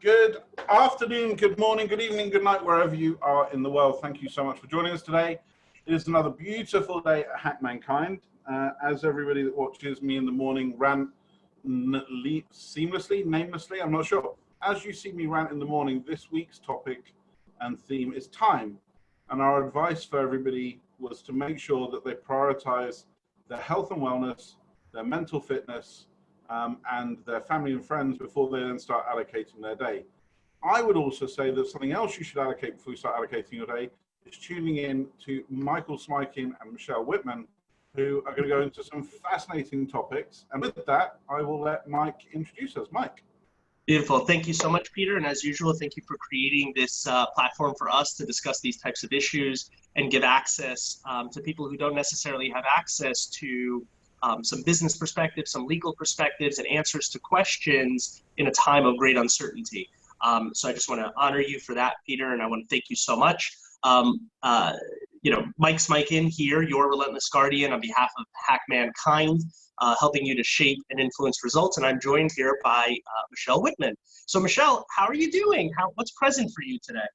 Good afternoon, good morning, good evening, good night, wherever you are in the world. Thank you so much for joining us today. It is another beautiful day at Hack Mankind. As everybody that watches me in the morning rant seamlessly, namelessly, I'm not sure. As you see me rant in the morning, this week's topic and theme is time. And our advice for everybody was to make sure that they prioritize their health and wellness, their mental fitness, and their family and friends before they then start allocating their day. I would also say that something else you should allocate before you start allocating your day is tuning in to Michael Smikun and Michelle Whitman, who are going to go into some fascinating topics. And with that, I will let Mike introduce us. Mike. Beautiful. Thank you so much, Peter. And as usual, thank you for creating this platform for us to discuss these types of issues and give access to people who don't necessarily have access to some business perspectives, some legal perspectives, and answers to questions in a time of great uncertainty. So I just want to honor you for that, Peter, and I want to thank you so much. Mike Smikun here, your relentless guardian on behalf of Hack Mankind, helping you to shape and influence results. And I'm joined here by Michelle Whitman. So Michelle, how are you doing? What's present for you today?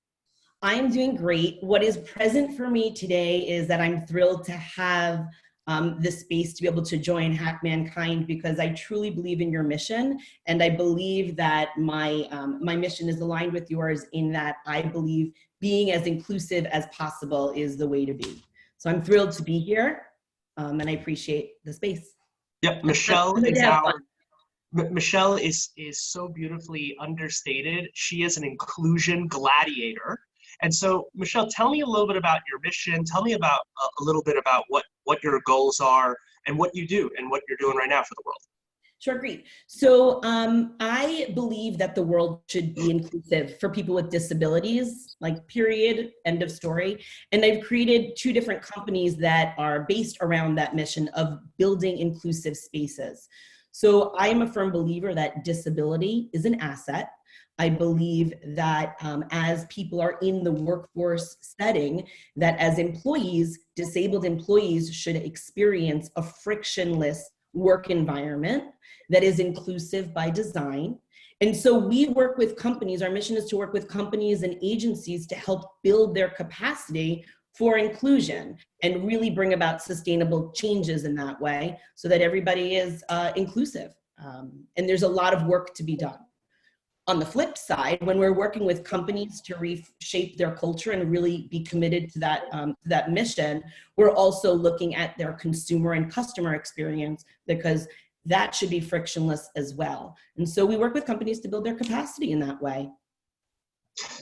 I am doing great. What is present for me today is that I'm thrilled to have the space to be able to join Hack Mankind, because I truly believe in your mission, and I believe that my mission is aligned with yours in that I believe being as inclusive as possible is the way to be. So I'm thrilled to be here, and I appreciate the space. Yep, Michelle is so beautifully understated. She is an inclusion gladiator. And so, Michelle, tell me a little bit about your mission. Tell me about a little bit about what your goals are and what you do and what you're doing right now for the world. Sure, great. So I believe that the world should be inclusive for people with disabilities, like period, end of story. And I've created 2 different companies that are based around that mission of building inclusive spaces. So I am a firm believer that disability is an asset. I believe that as people are in the workforce setting, that as employees, disabled employees should experience a frictionless work environment that is inclusive by design. And so we work with companies, our mission is to work with companies and agencies to help build their capacity for inclusion and really bring about sustainable changes in that way so that everybody is inclusive. And there's a lot of work to be done. On the flip side, when we're working with companies to reshape their culture and really be committed to that mission, we're also looking at their consumer and customer experience, because that should be frictionless as well. And so we work with companies to build their capacity in that way.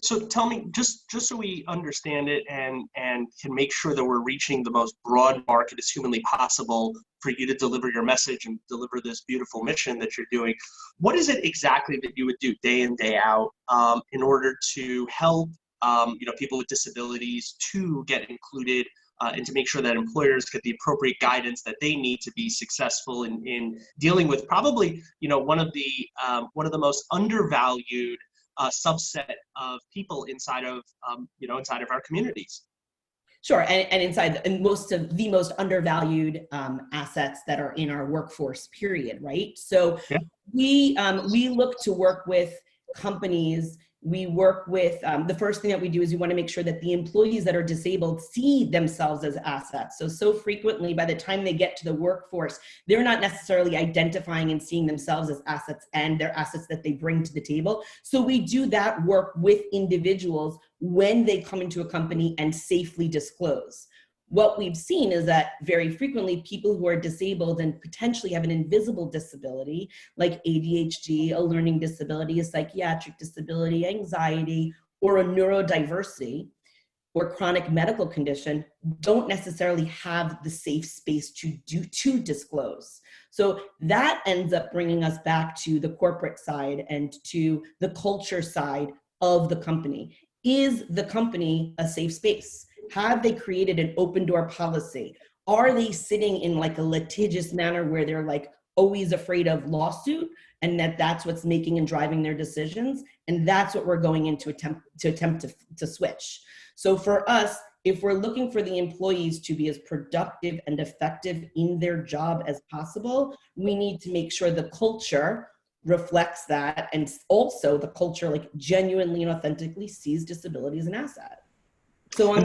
So tell me, just so we understand it and can make sure that we're reaching the most broad market as humanly possible for you to deliver your message and deliver this beautiful mission that you're doing, what is it exactly that you would do day in, day out in order to help people with disabilities to get included and to make sure that employers get the appropriate guidance that they need to be successful in dealing with probably one of the most undervalued subset of people inside of our communities. Sure, and most of the most undervalued assets that are in our workforce, period, right? So yeah. We look to work with companies. We work with, the first thing that we do is we want to make sure that the employees that are disabled see themselves as assets. So frequently by the time they get to the workforce, they're not necessarily identifying and seeing themselves as assets and their assets that they bring to the table. So we do that work with individuals when they come into a company and safely disclose. What we've seen is that very frequently people who are disabled and potentially have an invisible disability, like ADHD, a learning disability, a psychiatric disability, anxiety, or a neurodiversity or chronic medical condition, don't necessarily have the safe space to disclose. So that ends up bringing us back to the corporate side and to the culture side of the company. Is the company a safe space? Have they created an open door policy? Are they sitting in like a litigious manner where they're like always afraid of lawsuit, and that's what's making and driving their decisions? And that's what we're going into attempt to switch. So for us, if we're looking for the employees to be as productive and effective in their job as possible, we need to make sure the culture reflects that, and also the culture like genuinely and authentically sees disability as an asset. So on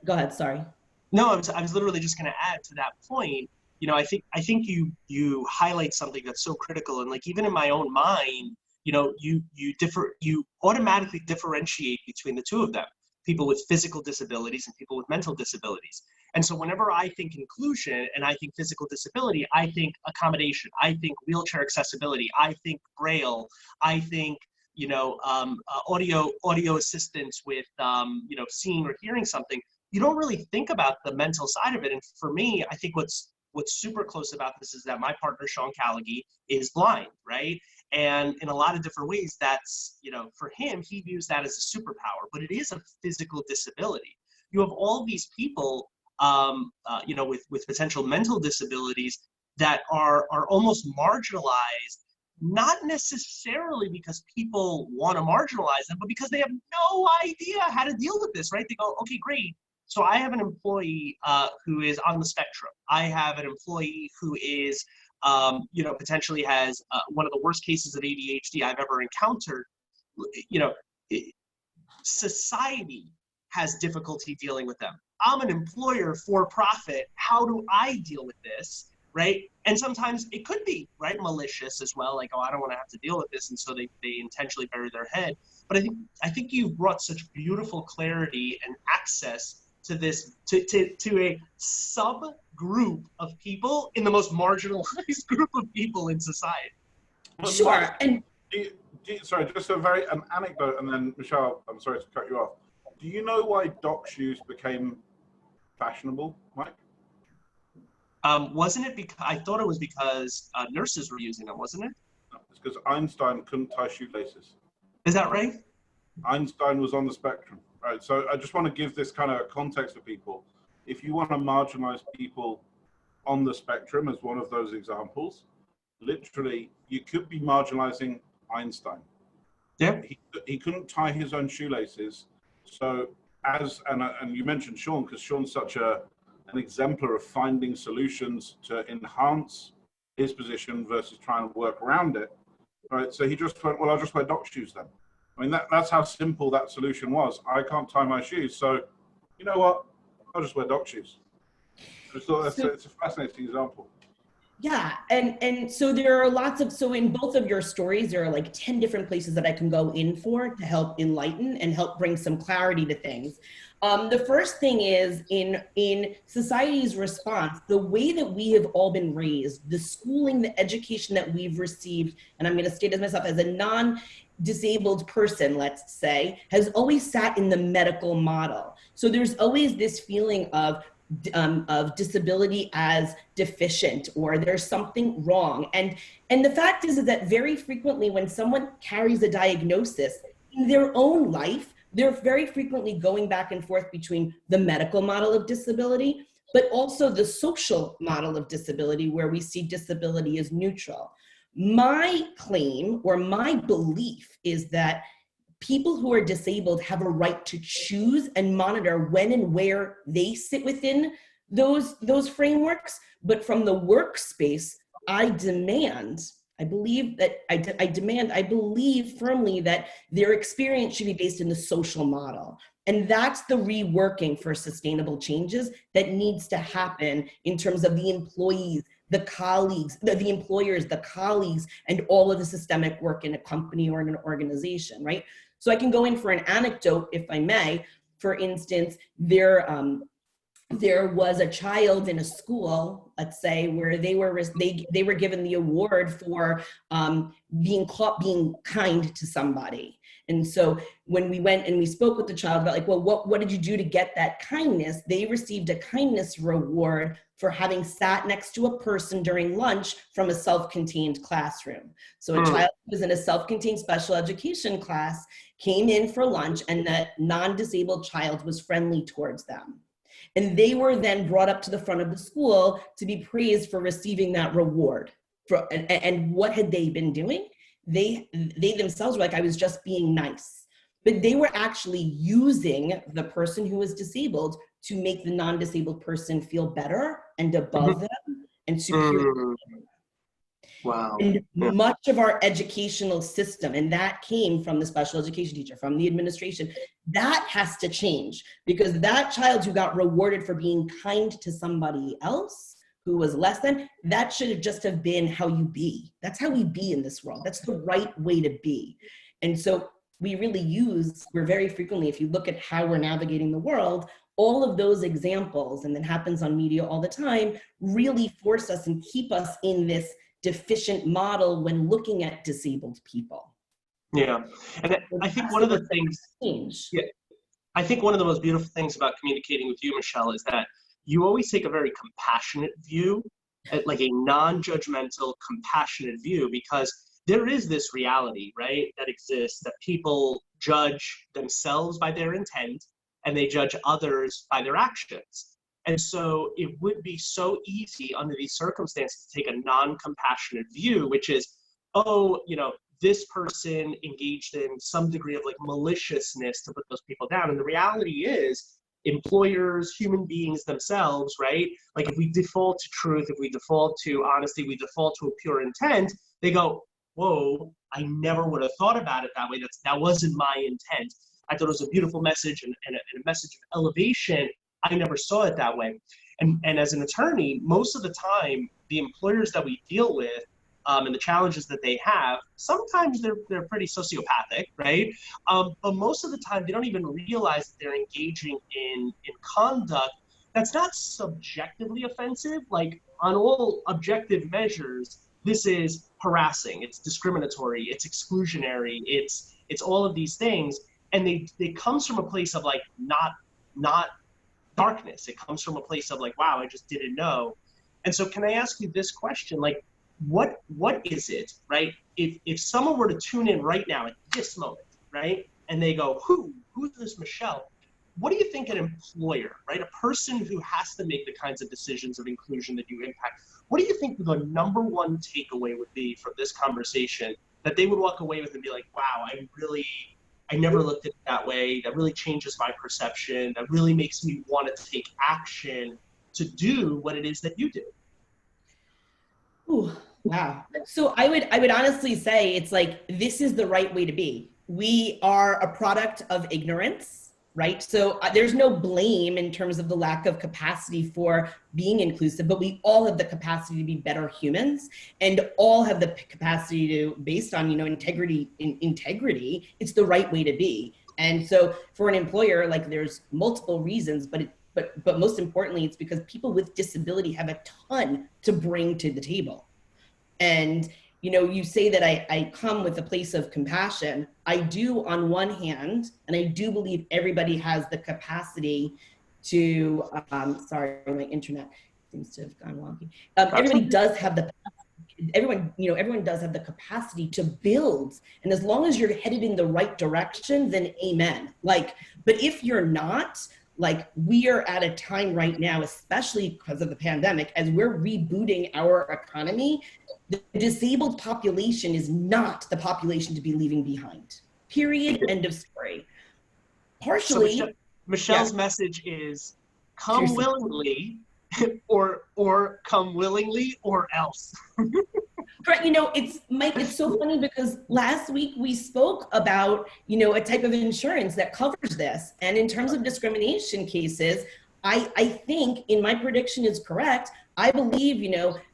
go ahead, sorry. No, I was literally just going to add to that point. You know, I think you highlight something that's so critical, and like even in my own mind, you know, you automatically differentiate between the two of them, people with physical disabilities and people with mental disabilities. And so whenever I think inclusion and I think physical disability, I think accommodation, I think wheelchair accessibility, I think Braille, I think, you know, audio assistance with, you know, seeing or hearing something. You don't really think about the mental side of it. And for me, I think what's super close about this is that my partner, Sean Callaghy, is blind, right? And in a lot of different ways, that's, you know, for him, he views that as a superpower, but it is a physical disability. You have all these people, you know, with potential mental disabilities that are almost marginalized, not necessarily because people want to marginalize them, but because they have no idea how to deal with this, right? They go, okay, great. So I have an employee who is on the spectrum. I have an employee who is, you know, potentially has one of the worst cases of ADHD I've ever encountered. You know, society has difficulty dealing with them. I'm an employer for profit. How do I deal with this, right? And sometimes it could be, right, malicious as well. Like, oh, I don't want to have to deal with this, and so they intentionally bury their head. But I think you've brought such beautiful clarity and access to this, to a subgroup of people in the most marginalized group of people in society. Sure. And sorry, just an anecdote, and then Michelle, I'm sorry to cut you off. Do you know why dock shoes became fashionable, Mike? Wasn't it because, I thought it was because nurses were using them, wasn't it? No, it's because Einstein couldn't tie shoelaces. Is that right? Einstein was on the spectrum, right? So I just want to give this kind of context for people. If you want to marginalize people on the spectrum as one of those examples, literally, you could be marginalizing Einstein. Yeah. He couldn't tie his own shoelaces. So and you mentioned Sean, because Sean's such an exemplar of finding solutions to enhance his position versus trying to work around it, right? So he just went, well, I'll just wear dock shoes then. I mean, that's how simple that solution was. I can't tie my shoes, so you know what? I'll just wear dock shoes. I just thought it's a fascinating example. Yeah, and so there are lots of, so in both of your stories, there are like 10 different places that I can go in for to help enlighten and help bring some clarity to things. The first thing is in society's response, the way that we have all been raised, the schooling, the education that we've received, and I'm going to state as myself as a non-disabled person, let's say, has always sat in the medical model. So there's always this feeling of disability as deficient, or there's something wrong. And the fact is that very frequently when someone carries a diagnosis in their own life, they're very frequently going back and forth between the medical model of disability, but also the social model of disability, where we see disability as neutral. My claim or my belief is that people who are disabled have a right to choose and monitor when and where they sit within those frameworks. But from the workspace, I believe firmly that their experience should be based in the social model. And that's the reworking for sustainable changes that needs to happen in terms of the employees, the colleagues, the employers, the colleagues, and all of the systemic work in a company or in an organization, right? So I can go in for an anecdote, if I may. For instance, there was a child in a school, let's say, where they were given the award for being kind to somebody. And so when we went and we spoke with the child about like, well, what did you do to get that kindness? They received a kindness reward for having sat next to a person during lunch from a self-contained classroom. So a child who was in a self-contained special education class came in for lunch, and that non-disabled child was friendly towards them. And they were then brought up to the front of the school to be praised for receiving that reward. And what had they been doing? They themselves were like, I was just being nice. But they were actually using the person who was disabled to make the non-disabled person feel better and above them and superior. Wow. And Yeah. much of our educational system, and that came from the special education teacher, from the administration, that has to change, because that child who got rewarded for being kind to somebody else who was less than, that should have just have been how you be. That's how we be in this world. That's the right way to be. And so we're very frequently, if you look at how we're navigating the world, all of those examples, and that happens on media all the time, really force us and keep us in this deficient model when looking at disabled people. Yeah. And I think one of the things, yeah, I think one of the most beautiful things about communicating with you, Michelle, is that you always take a very compassionate view, like a non-judgmental, compassionate view, because there is this reality, right, that exists, that people judge themselves by their intent and they judge others by their actions. And so it would be so easy under these circumstances to take a non-compassionate view, which is, oh, this person engaged in some degree of like maliciousness to put those people down. And the reality is, employers, human beings themselves, right? Like if we default to truth, if we default to honesty, we default to a pure intent, they go, whoa, I never would have thought about it that way. That wasn't my intent. I thought it was a beautiful message and a message of elevation. I never saw it that way. And as an attorney, most of the time, the employers that we deal with and the challenges that they have, sometimes they're pretty sociopathic, right? But most of the time, they don't even realize that they're engaging in conduct that's not subjectively offensive. Like on all objective measures, this is harassing, it's discriminatory, it's exclusionary, it's all of these things. And it comes from a place of like not darkness. It comes from a place of like, wow, I just didn't know. And so can I ask you this question? Like, what is it, right? If someone were to tune in right now at this moment, right, and they go, who's this Michelle? What do you think an employer, right, a person who has to make the kinds of decisions of inclusion that you impact, what do you think the number one takeaway would be from this conversation that they would walk away with and be like, wow, I never looked at it that way. That really changes my perception. That really makes me want to take action to do what it is that you do. Ooh, wow. So I would honestly say it's like, this is the right way to be. We are a product of ignorance, right? So there's no blame in terms of the lack of capacity for being inclusive, but we all have the capacity to be better humans, and all have the capacity to, based on, integrity, it's the right way to be. And so for an employer, like there's multiple reasons, but most importantly, it's because people with disability have a ton to bring to the table. And, you say that I come with a place of compassion. I do on one hand, and I do believe everybody has the capacity to, sorry, my internet seems to have gone wonky. Everyone does have the capacity to build. And as long as you're headed in the right direction, then amen. But if you're not, like, we are at a time right now, especially because of the pandemic, as we're rebooting our economy, the disabled population is not the population to be leaving behind. Period. End of story. Partially. So Michelle's message is come willingly or come willingly or else. Right, it's Mike, it's so funny because last week we spoke about, a type of insurance that covers this. And in terms of discrimination cases, I think in my prediction is correct. I believe,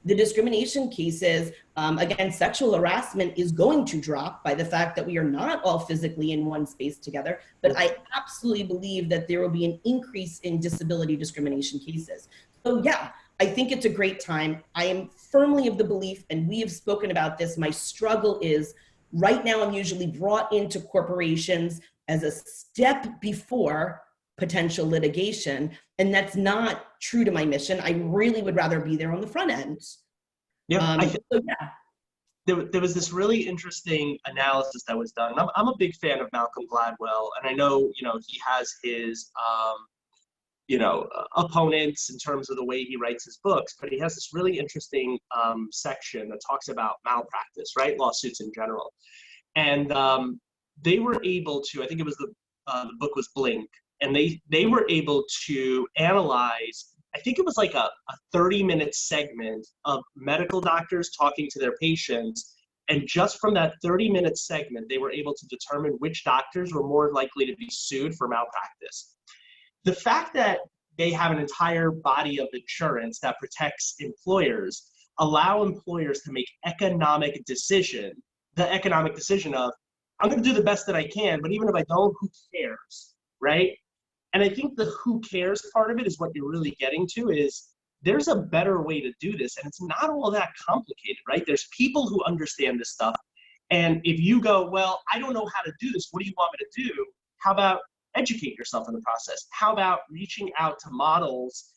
the discrimination cases against sexual harassment is going to drop by the fact that we are not all physically in one space together. But I absolutely believe that there will be an increase in disability discrimination cases. So yeah, I think it's a great time. I am firmly of the belief, and we have spoken about this, my struggle is, right now I'm usually brought into corporations as a step before potential litigation, and that's not true to my mission. I really would rather be there on the front end. Yeah, so yeah. There was this really interesting analysis that was done. I'm a big fan of Malcolm Gladwell, and I know, he has his, opponents in terms of the way he writes his books, but he has this really interesting section that talks about malpractice, right? Lawsuits in general. And they were able to, I think it was the book was Blink, and they were able to analyze, I think it was like a 30-minute segment of medical doctors talking to their patients. And just from that 30-minute segment, they were able to determine which doctors were more likely to be sued for malpractice. The fact that they have an entire body of insurance that protects employers allow employers to make the economic decision of, I'm going to do the best that I can, but even if I don't, who cares, right? And I think the who cares part of it is what you're really getting to is there's a better way to do this, and it's not all that complicated, right? There's people who understand this stuff, and if you go, well, I don't know how to do this, what do you want me to do? How about educate yourself in the process? How about reaching out to models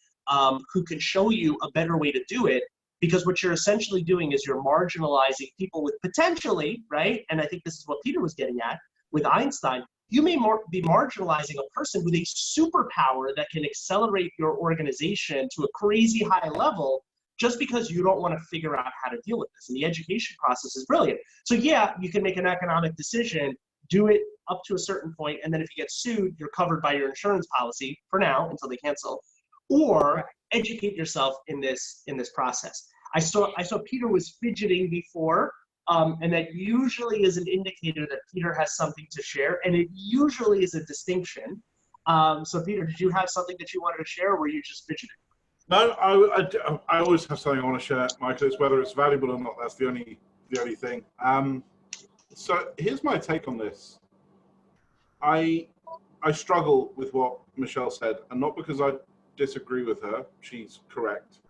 who can show you a better way to do it? Because what you're essentially doing is you're marginalizing people with potentially, right? And I think this is what Peter was getting at with Einstein. You may be marginalizing a person with a superpower that can accelerate your organization to a crazy high level just because you don't want to figure out how to deal with this. And the education process is brilliant. So yeah, you can make an economic decision, do it up to a certain point, and then if you get sued, you're covered by your insurance policy for now until they cancel, or educate yourself in this process. I saw Peter was fidgeting before. And that usually is an indicator that Peter has something to share, and it usually is a distinction. So Peter, did you have something that you wanted to share, or were you just fidgeting? No, I always have something I want to share, Michael. It's whether it's valuable or not. That's the only thing. So here's my take on this. I struggle with what Michelle said, and not because I disagree with her. She's correct.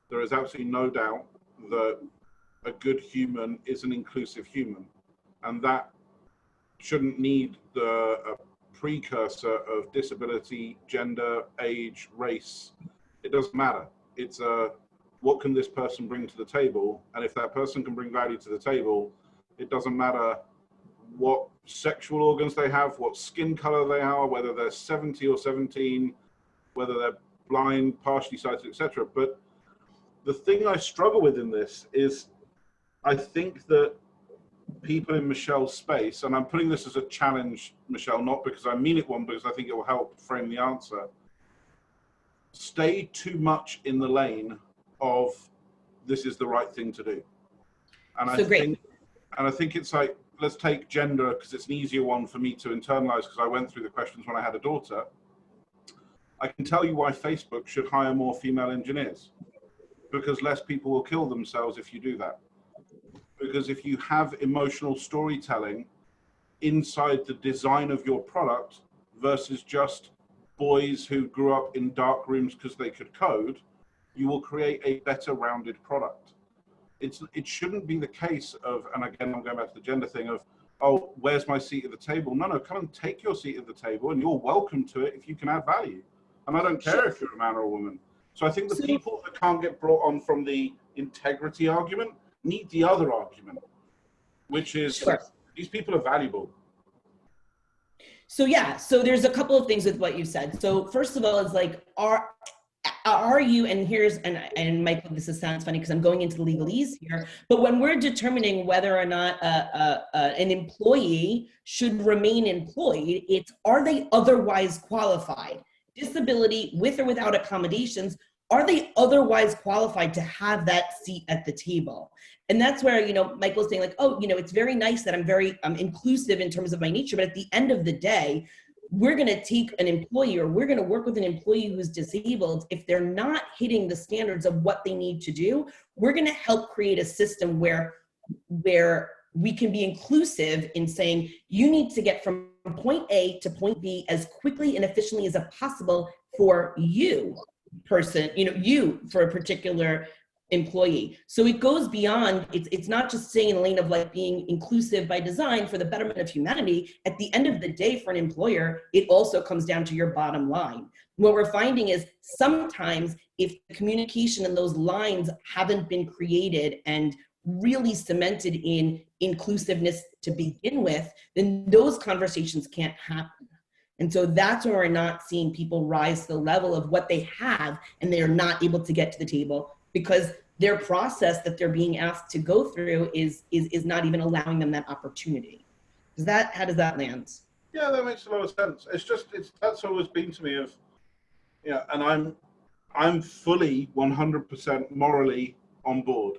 There is absolutely no doubt that a good human is an inclusive human, and that shouldn't need a precursor of disability, gender, age, race. It doesn't matter. It's what can this person bring to the table, and if that person can bring value to the table, it doesn't matter what sexual organs they have, what skin color they are, whether they're 70 or 17, whether they're blind, partially sighted, etc. But the thing I struggle with in this is I think that people in Michelle's space, and I'm putting this as a challenge, Michelle, not because I mean it one, because I think it will help frame the answer, stay too much in the lane of this is the right thing to do. And I think it's like, let's take gender, because it's an easier one for me to internalize, because I went through the questions when I had a daughter. I can tell you why Facebook should hire more female engineers, because less people will kill themselves if you do that. Because if you have emotional storytelling inside the design of your product versus just boys who grew up in dark rooms because they could code, you will create a better rounded product. It shouldn't be the case of, and again, I'm going back to the gender thing of, oh, where's my seat at the table? No, come and take your seat at the table, and you're welcome to it if you can add value. And I don't care if you're a man or a woman. So I think the people that can't get brought on from the integrity argument need the other argument, which is these people are valuable. So yeah, so there's a couple of things with what you said. So first of all, is like, are you, and Michael, this sounds funny because I'm going into the legalese here, but when we're determining whether or not an employee should remain employed, it's, are they otherwise qualified? Disability with or without accommodations, are they otherwise qualified to have that seat at the table? And that's where, Michael's saying like, oh, it's very nice that I'm very inclusive in terms of my nature, but at the end of the day, we're going to take an employee, or we're going to work with an employee who's disabled. If they're not hitting the standards of what they need to do, we're going to help create a system where we can be inclusive in saying, you need to get from point A to point B as quickly and efficiently as possible for you person, you for a particular employee. So it goes beyond, it's not just staying in the lane of like being inclusive by design for the betterment of humanity. At the end of the day, for an employer, it also comes down to your bottom line. What we're finding is sometimes if the communication and those lines haven't been created and really cemented in inclusiveness to begin with, then those conversations can't happen. And so that's where we're not seeing people rise to the level of what they have, and they're not able to get to the table because their process that they're being asked to go through is not even allowing them that opportunity. How does that land? Yeah, that makes a lot of sense. That's always been to me of, and I'm fully 100% morally on board.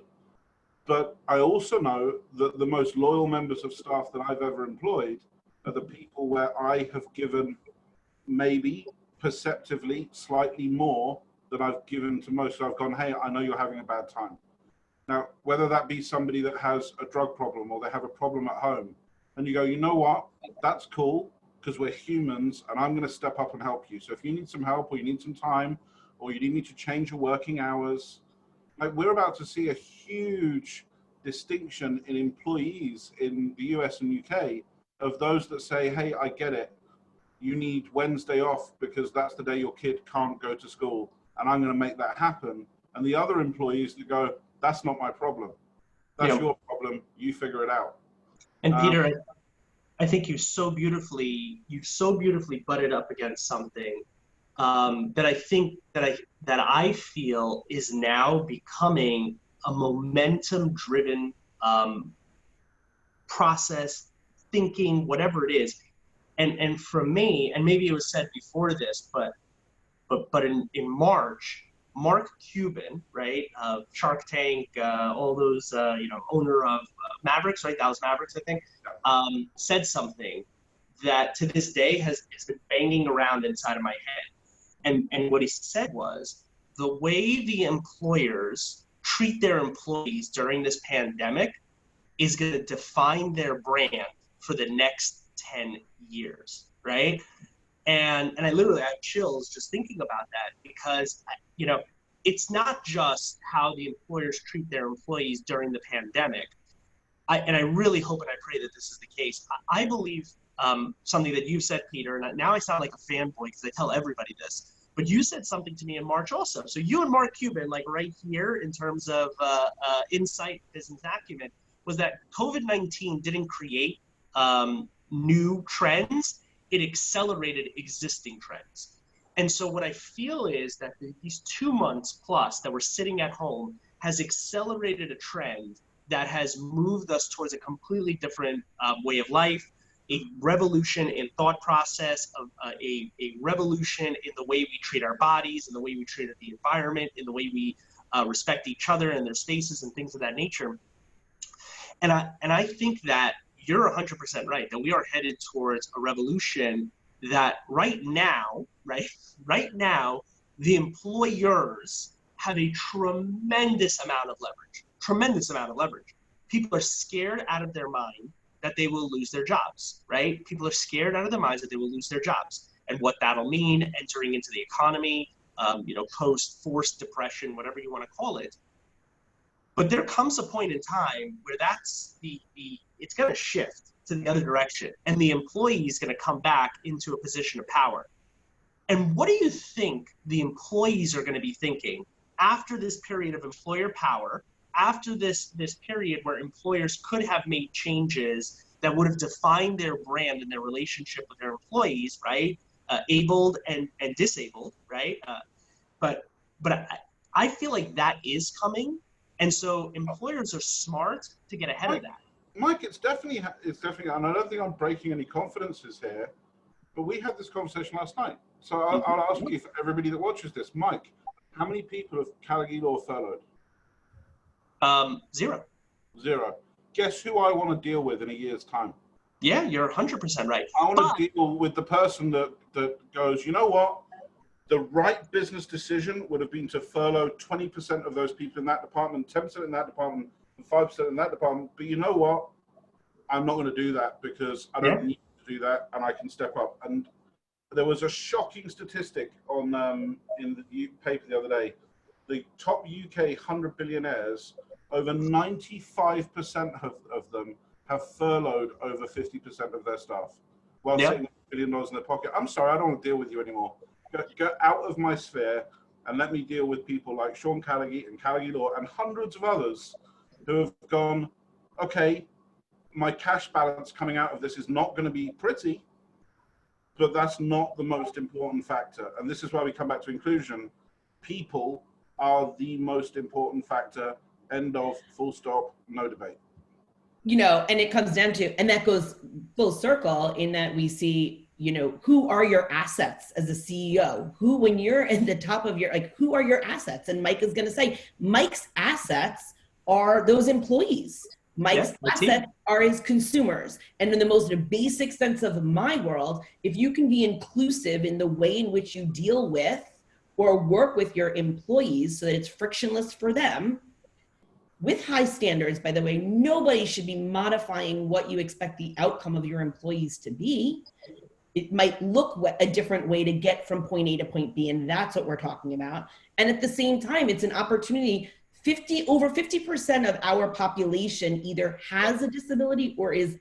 But I also know that the most loyal members of staff that I've ever employed are the people where I have given maybe perceptively slightly more than I've given to most. So I've gone, hey, I know you're having a bad time. Now, whether that be somebody that has a drug problem or they have a problem at home, and you go, you know what, that's cool because we're humans and I'm going to step up and help you. So if you need some help or you need some time or you need me to change your working hours, like we're about to see a huge distinction in employees in the US and UK of those that say, hey, I get it. You need Wednesday off because that's the day your kid can't go to school and I'm going to make that happen. And the other employees that go, that's not my problem. That's your problem. You figure it out. And Peter, I think you so beautifully butted up against something that I think that I feel is now becoming a momentum-driven process, thinking, whatever it is. And for me, and maybe it was said before this, but in March, Mark Cuban, right, Shark Tank, all those, owner of Mavericks, right? That was Mavericks, I think, said something that to this day has been banging around inside of my head. And what he said was, the way the employers treat their employees during this pandemic is going to define their brand for the next 10 years, right? And I literally have chills just thinking about that because, it's not just how the employers treat their employees during the pandemic. I really hope and I pray that this is the case. I believe something that you said, Peter, and now I sound like a fanboy because I tell everybody this, but you said something to me in March also. So you and Mark Cuban, like right here in terms of insight, business acumen, was that COVID-19 didn't create new trends, it accelerated existing trends. And so what I feel is that these 2 months plus that we're sitting at home has accelerated a trend that has moved us towards a completely different way of life, a revolution in thought process, a revolution in the way we treat our bodies, in the way we treat the environment, in the way we respect each other and their spaces and things of that nature. And I think that you're 100% right, that we are headed towards a revolution that right now, the employers have a tremendous amount of leverage. People are scared out of their mind that they will lose their jobs, right? People are scared out of their minds that they will lose their jobs and what that'll mean entering into the economy, post-forced depression, whatever you want to call it. But there comes a point in time where that's it's going to shift to the other direction, and the employee is going to come back into a position of power. And what do you think the employees are going to be thinking after this period of employer power, after this period where employers could have made changes that would have defined their brand and their relationship with their employees, right? Abled and disabled, right? But I feel like that is coming. And so employers are smart to get ahead of that. Mike, it's definitely, and I don't think I'm breaking any confidences here, but we had this conversation last night. So I'll ask you, for everybody that watches this, Mike, how many people have Carnegie Law furloughed? Zero. Guess who I want to deal with in a year's time? Yeah, you're 100% right. I want to deal with the person that goes, you know what? The right business decision would have been to furlough 20% of those people in that department, 10% in that department, and 5% in that department. But you know what? I'm not going to do that because I don't need to do that, and I can step up. And there was a shocking statistic on in the paper the other day. The top UK 100 billionaires, over 95% of them have furloughed over 50% of their staff while sitting $1 billion in their pocket. I'm sorry, I don't want to deal with you anymore. Go out of my sphere and let me deal with people like Sean Carnegie and Carnegie Law and hundreds of others who have gone, okay, my cash balance coming out of this is not going to be pretty, but that's not the most important factor. And this is why we come back to inclusion. People are the most important factor. End of, full stop, no debate. And it comes down to, and that goes full circle in that we see who are your assets as a CEO? Who, when you're at the top of who are your assets? And Mike is going to say, Mike's assets are those employees. Mike's assets are his consumers. And in the most basic sense of my world, if you can be inclusive in the way in which you deal with or work with your employees so that it's frictionless for them, with high standards, by the way, nobody should be modifying what you expect the outcome of your employees to be. It might look a different way to get from point A to point B, and that's what we're talking about. And at the same time, it's an opportunity. Over 50% of our population either has a disability or is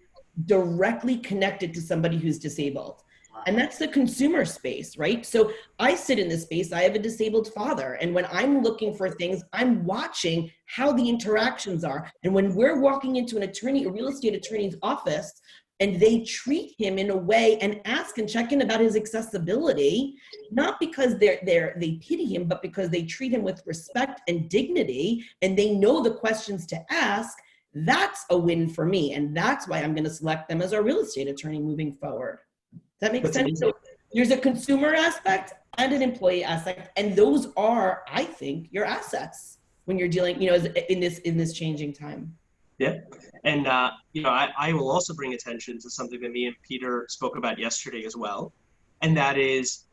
directly connected to somebody who's disabled. And that's the consumer space, right? So I sit in this space, I have a disabled father. And when I'm looking for things, I'm watching how the interactions are. And when we're walking into a real estate attorney's office, and they treat him in a way and ask and check in about his accessibility, not because they pity him, but because they treat him with respect and dignity, and they know the questions to ask, that's a win for me. And that's why I'm going to select them as our real estate attorney moving forward. Does that make sense? So there's a consumer aspect and an employee aspect, and those are, I think, your assets when you're dealing, in this changing time. Yeah. And, I will also bring attention to something that me and Peter spoke about yesterday as well. And that is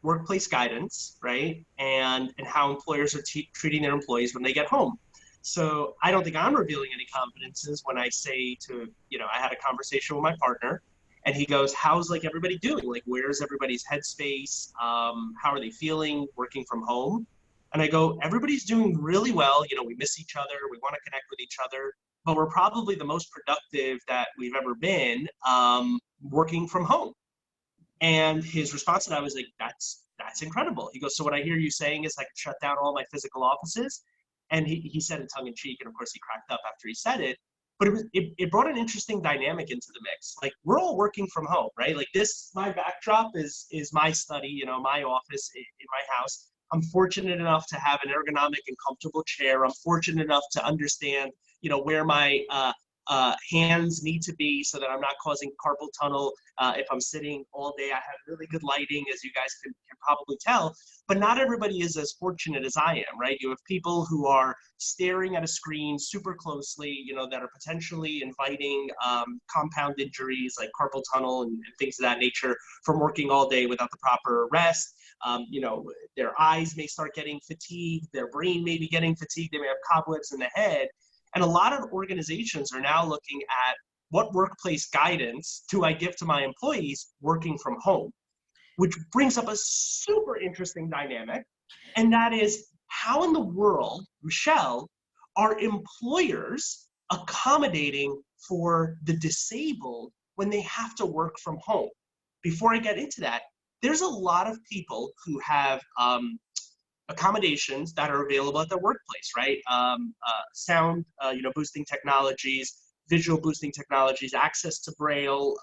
workplace guidance, right? And how employers are treating their employees when they get home. So I don't think I'm revealing any confidences when I say I had a conversation with my partner and he goes, how's everybody doing? Where's everybody's headspace? How are they feeling working from home? And I go, everybody's doing really well. We miss each other. We want to connect with each other. But we're probably the most productive that we've ever been working from home. And his response to that was that's incredible. He goes, so what I hear you saying is I can shut down all my physical offices. And he said it tongue in cheek. And of course he cracked up after he said it. But it brought an interesting dynamic into the mix. We're all working from home, right? My backdrop is my study, my office in my house. I'm fortunate enough to have an ergonomic and comfortable chair. I'm fortunate enough to understand where my hands need to be so that I'm not causing carpal tunnel if I'm sitting all day. I have really good lighting, as you guys can probably tell, but not everybody is as fortunate as I am, right? You have people who are staring at a screen super closely, that are potentially inviting compound injuries like carpal tunnel and things of that nature from working all day without the proper rest. Their eyes may start getting fatigued, their brain may be getting fatigued, they may have cobwebs in the head. And a lot of organizations are now looking at what workplace guidance do I give to my employees working from home, which brings up a super interesting dynamic. And that is, how in the world, Michelle, are employers accommodating for the disabled when they have to work from home? Before I get into that, there's a lot of people who have accommodations that are available at their workplace, right? Sound, boosting technologies, visual boosting technologies, access to Braille,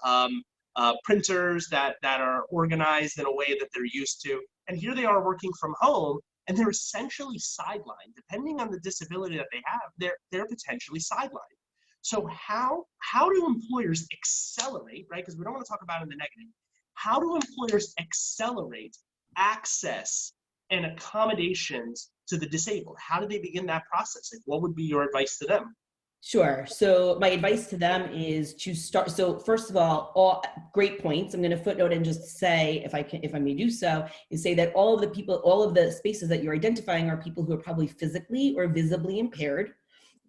printers that are organized in a way that they're used to. And here they are working from home, and they're essentially sidelined. Depending on the disability that they have, they're potentially sidelined. So how do employers accelerate, right? Because we don't want to talk about it in the negative. How do employers accelerate access and accommodations to the disabled? How do they begin that process? What would be your advice to them? Sure. So my advice to them is to start. So first of all great points. I'm going to footnote and just say, if I may do so, is say that all of the spaces that you're identifying are people who are probably physically or visibly impaired.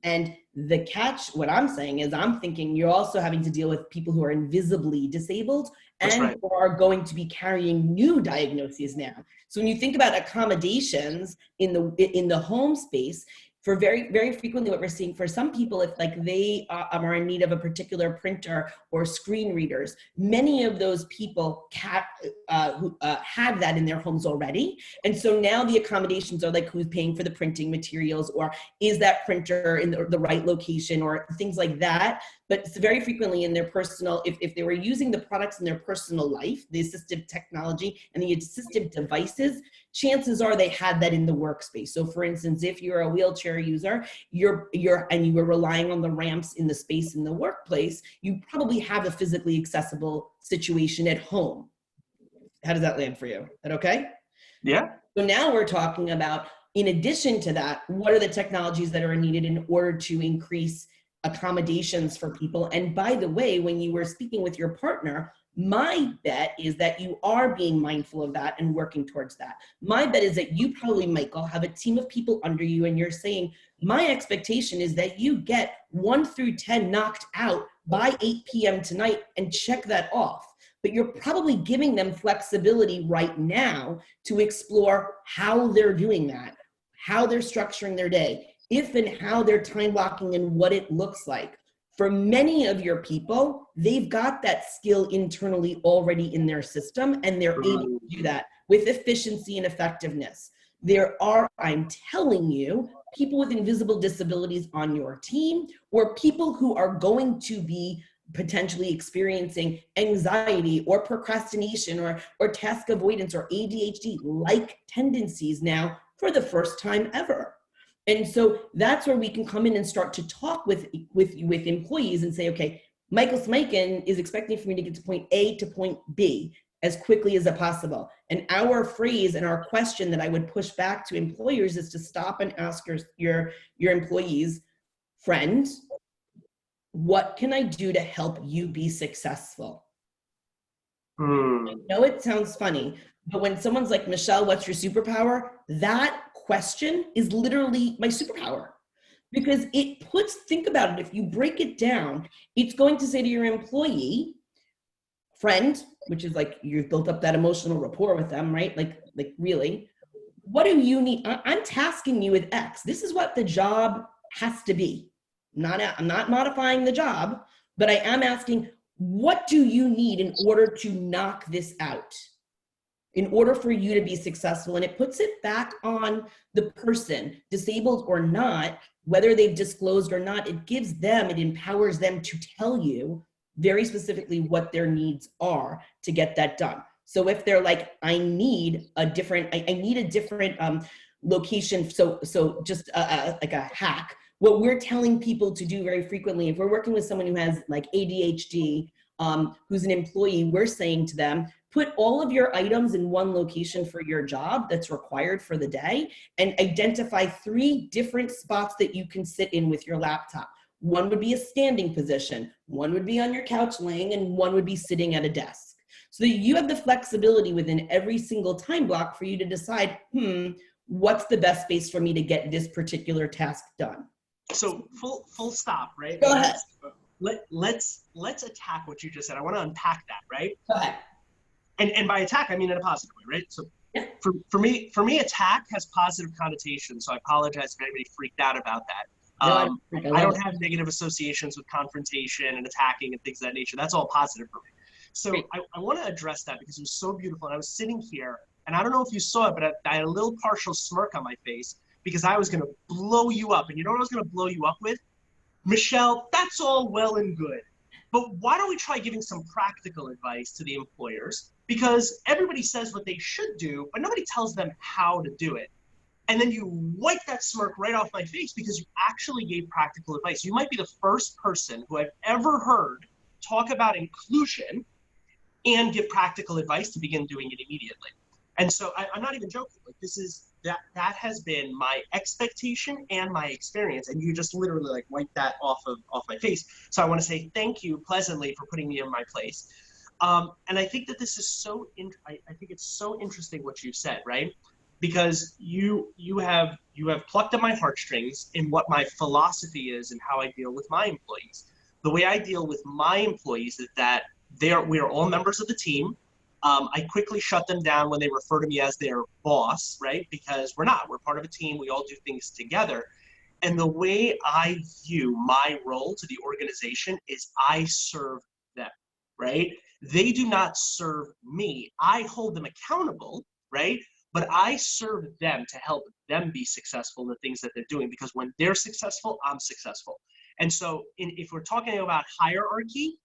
And the catch, what I'm saying is, I'm thinking you're also having to deal with people who are invisibly disabled and who are going to be carrying new diagnoses now. So when you think about accommodations in the home space, for very, very frequently what we're seeing for some people, if they are in need of a particular printer or screen readers, many of those people have that in their homes already. And so now the accommodations are who's paying for the printing materials, or is that printer in the right location, or things like that. But very frequently in their personal, if they were using the products in their personal life, the assistive technology and the assistive devices, chances are they had that in the workspace. So for instance, if you're a wheelchair user, and you were relying on the ramps in the space in the workplace, you probably have a physically accessible situation at home. How does that land for you? Is that okay? Yeah. So now we're talking about, in addition to that, what are the technologies that are needed in order to increase accommodations for people? And by the way, when you were speaking with your partner, my bet is that you are being mindful of that and working towards that. My bet is that you probably, Michael, have a team of people under you and you're saying, my expectation is that you get 1 through 10 knocked out by 8 p.m. tonight and check that off. But you're probably giving them flexibility right now to explore how they're doing that, how they're structuring their day, if and how they're time blocking and what it looks like. For many of your people, they've got that skill internally already in their system, and they're able to do that with efficiency and effectiveness. There are, I'm telling you, people with invisible disabilities on your team, or people who are going to be potentially experiencing anxiety or procrastination or task avoidance or ADHD-like tendencies now for the first time ever. And so that's where we can come in and start to talk with employees and say, okay, Michael Smikun is expecting for me to get to point A to point B as quickly as possible. And our phrase and our question that I would push back to employers is to stop and ask your employees, friend, what can I do to help you be successful? I know it sounds funny, but when someone's like, Michelle, what's your superpower? That question is literally my superpower, because it puts, think about it, if you break it down, it's going to say to your employee, friend, which is like you've built up that emotional rapport with them, right? Like really, what do you need? I'm tasking you with X. This is what the job has to be. I'm not modifying the job, but I am asking, what do you need in order to knock this out? In order for you to be successful? And it puts it back on the person, disabled or not, whether they've disclosed or not. It gives them, it empowers them to tell you very specifically what their needs are to get that done. So if they're like, I need a different location. So just like a hack. What we're telling people to do very frequently, if we're working with someone who has like ADHD, who's an employee, we're saying to them, put all of your items in one location for your job that's required for the day, and identify 3 different spots that you can sit in with your laptop. One would be a standing position, one would be on your couch laying, and one would be sitting at a desk. So that you have the flexibility within every single time block for you to decide, what's the best space for me to get this particular task done? So full stop, right? Go ahead. Let's attack what you just said. I want to unpack that, right? Go ahead. And by attack, I mean in a positive way, right? So yeah. For me, attack has positive connotations. So I apologize if anybody freaked out about that. I don't have negative associations with confrontation and attacking and things of that nature. That's all positive for me. So I want to address that because it was so beautiful. And I was sitting here, and I don't know if you saw it, but I had a little partial smirk on my face because I was going to blow you up. And you know what I was going to blow you up with? Michelle, that's all well and good. But why don't we try giving some practical advice to the employers? Because everybody says what they should do, but nobody tells them how to do it. And then you wipe that smirk right off my face because you actually gave practical advice. You might be the first person who I've ever heard talk about inclusion and give practical advice to begin doing it immediately. And so I'm not even joking. Like that has been my expectation and my experience. And you just literally like wiped that off my face. So I want to say thank you pleasantly for putting me in my place. And I think that this is I think it's so interesting what you said, right? Because you have plucked at my heartstrings in what my philosophy is and how I deal with my employees. The way I deal with my employees is that we are all members of the team. I quickly shut them down when they refer to me as their boss, right? Because we're not. We're part of a team. We all do things together. And the way I view my role to the organization is I serve them, right? They do not serve me. I hold them accountable, right? But I serve them to help them be successful in the things that they're doing, because when they're successful, I'm successful. And so if we're talking about hierarchy,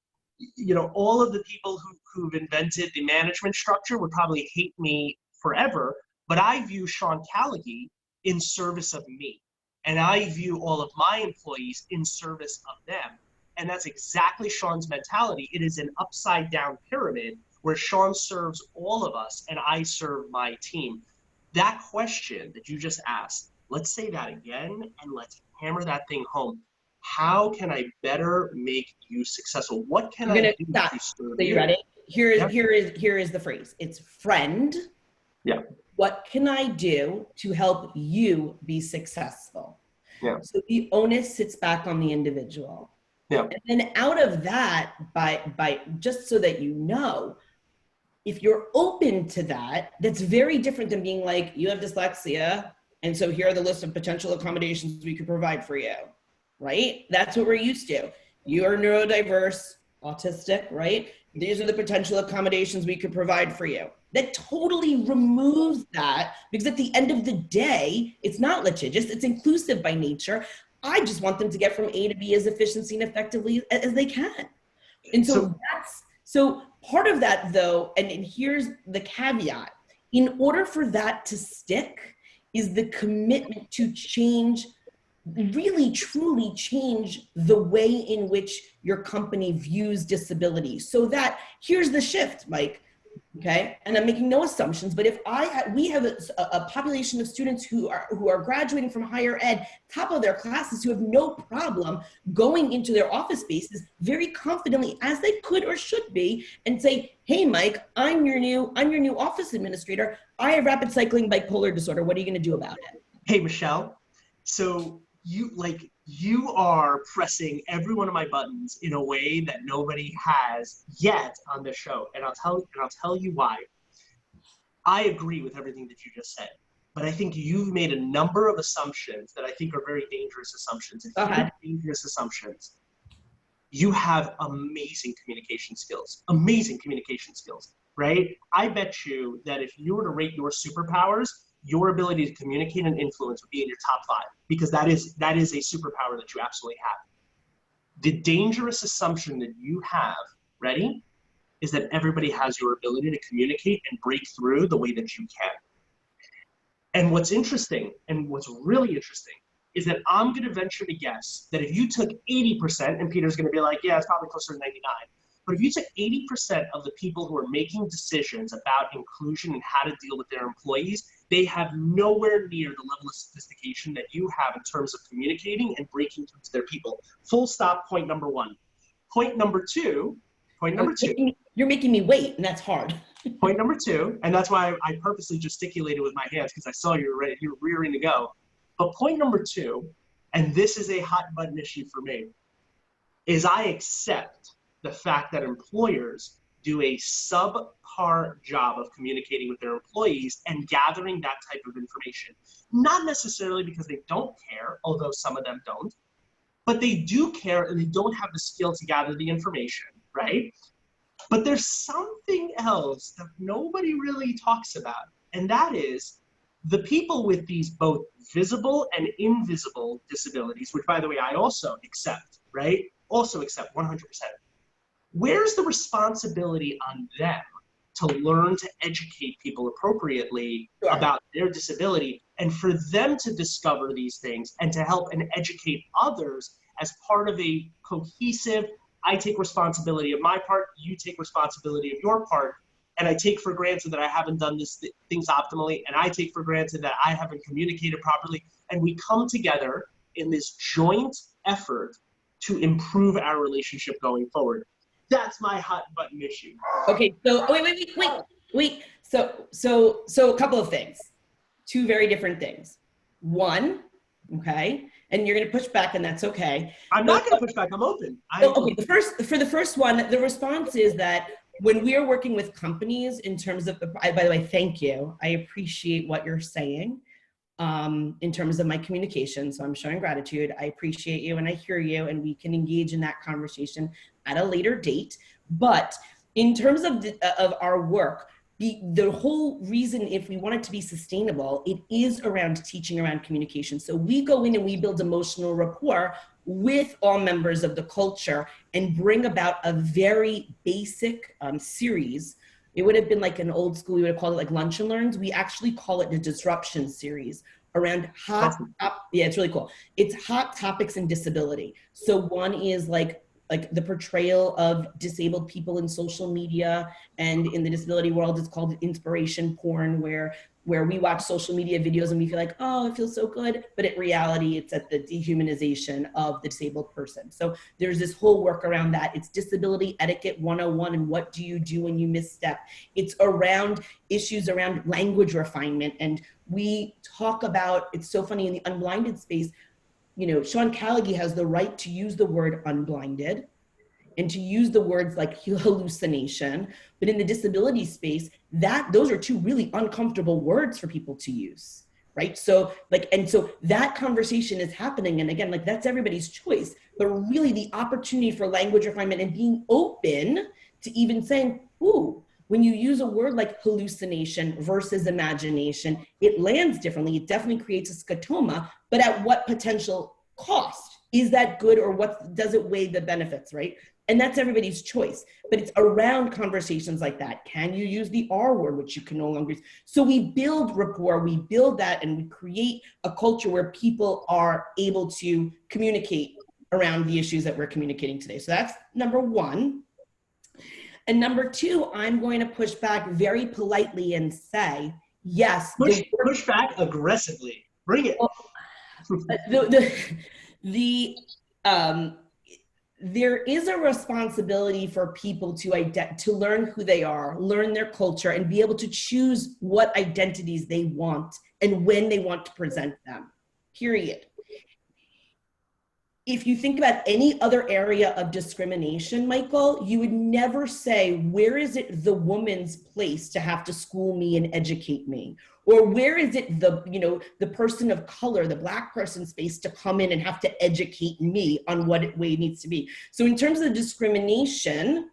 you know, all of the people who've invented the management structure would probably hate me forever, but I view Sean Callaghy in service of me. And I view all of my employees in service of them. And that's exactly Sean's mentality. It is an upside down pyramid where Sean serves all of us and I serve my team. That question that you just asked, let's say that again and let's hammer that thing home. How can I better make you successful? What can I do to serve so you ready? Here is the phrase. It's friend. Yeah. What can I do to help you be successful? Yeah. So the onus sits back on the individual. Yeah. And then out of that, by just so that you know, if you're open to that, that's very different than being like, you have dyslexia, and so here are the list of potential accommodations we could provide for you, right? That's what we're used to. You're neurodiverse, autistic, right? These are the potential accommodations we could provide for you. That totally removes that, because at the end of the day, it's not litigious, it's inclusive by nature. I just want them to get from A to B as efficiently and effectively as they can. And so part of that though, and here's the caveat, in order for that to stick is the commitment to change, really truly change the way in which your company views disability. So that, here's the shift, Mike, okay? And I'm making no assumptions, but if we have a population of students who are graduating from higher ed, top of their classes, who have no problem going into their office spaces very confidently, as they could or should be, and say, hey, Mike, I'm your new office administrator. I have rapid cycling bipolar disorder. What are you gonna do about it? Hey, Michelle. So you are pressing every one of my buttons in a way that nobody has yet on this show. And I'll tell you why. I agree with everything that you just said, but I think you've made a number of assumptions that I think are very dangerous assumptions. If you have dangerous assumptions, you have amazing communication skills, right? I bet you that if you were to rate your superpowers, your ability to communicate and influence would be in your top 5, because that is a superpower that you absolutely have. The dangerous assumption that you have, ready, is that everybody has your ability to communicate and break through the way that you can. And what's interesting, and what's really interesting, is that I'm gonna venture to guess that if you took 80%, and Peter's gonna be like, yeah, it's probably closer to 99, but if you took 80% of the people who are making decisions about inclusion and how to deal with their employees, they have nowhere near the level of sophistication that you have in terms of communicating and breaking through to their people. Full stop, point number 1. Point number two. You're making me wait, and that's hard. Point number 2, and that's why I purposely gesticulated with my hands, because I saw you were rearing to go. But point number 2, and this is a hot button issue for me, is I accept the fact that employers do a subpar job of communicating with their employees and gathering that type of information. Not necessarily because they don't care, although some of them don't, but they do care and they don't have the skill to gather the information, right? But there's something else that nobody really talks about, and that is the people with these both visible and invisible disabilities, which, by the way, I also accept, right? Also accept 100%. Where's the responsibility on them to learn to educate people appropriately about their disability, and for them to discover these things and to help and educate others as part of a cohesive, I take responsibility of my part, you take responsibility of your part, and I take for granted that I haven't done things optimally, and I take for granted that I haven't communicated properly, and we come together in this joint effort to improve our relationship going forward. That's my hot button issue. Okay, so wait. So a couple of things. 2 very different things. 1, okay, and you're gonna push back, and that's okay. I'm not gonna push back, I'm open. Okay, for the first one, the response is that when we are working with companies in terms of, by the way, thank you. I appreciate what you're saying in terms of my communication. So I'm showing gratitude. I appreciate you and I hear you, and we can engage in that conversation at a later date. But in terms of our work, the whole reason, if we want it to be sustainable, it is around teaching around communication. So we go in and we build emotional rapport with all members of the culture and bring about a very basic series. It would have been like an old school, we would have called it like lunch and learns. We actually call it the disruption series around yeah, it's really cool. It's hot topics and disability. So one is like like the portrayal of disabled people in social media and in the disability world is called inspiration porn, where we watch social media videos and we feel like, oh, it feels so good. But in reality, it's at the dehumanization of the disabled person. So there's this whole work around that. It's disability etiquette 101 and what do you do when you misstep. It's around issues around language refinement. And we talk about, it's so funny in the unblinded space, you know, Sean Callaghy has the right to use the word unblinded and to use the words like hallucination, but in the disability space, those are two really uncomfortable words for people to use, right? So like, and so that conversation is happening, and again, like that's everybody's choice, but really the opportunity for language refinement and being open to even saying, ooh, when you use a word like hallucination versus imagination, it lands differently. It definitely creates a scotoma, but at what potential cost? Is that good, or what does it weigh the benefits, right? And that's everybody's choice, but it's around conversations like that. Can you use the R word, which you can no longer use? So we build rapport, we build that, and we create a culture where people are able to communicate around the issues that we're communicating today. So that's number one. And number two, I'm going to push back very politely and say, yes. Push back aggressively. Bring it. There is a responsibility for people to learn who they are, learn their culture, and be able to choose what identities they want and when they want to present them, period. If you think about any other area of discrimination, Michael, you would never say, where is it the woman's place to have to school me and educate me? Or where is it the person of color, the Black person's space to come in and have to educate me on what way it needs to be? So in terms of the discrimination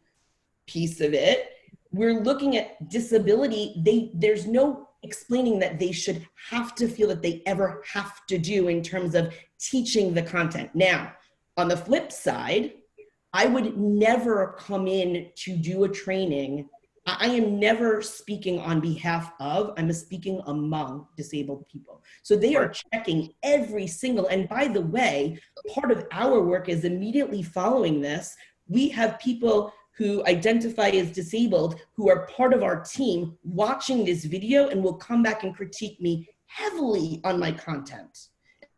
piece of it, we're looking at disability. There's no explaining that they should have to feel that they ever have to do in terms of teaching the content. Now, on the flip side, I would never come in to do a training. I am never speaking on behalf of, I'm speaking among disabled people. So they are checking every single, and by the way, part of our work is immediately following this, we have people who identify as disabled, who are part of our team watching this video and will come back and critique me heavily on my content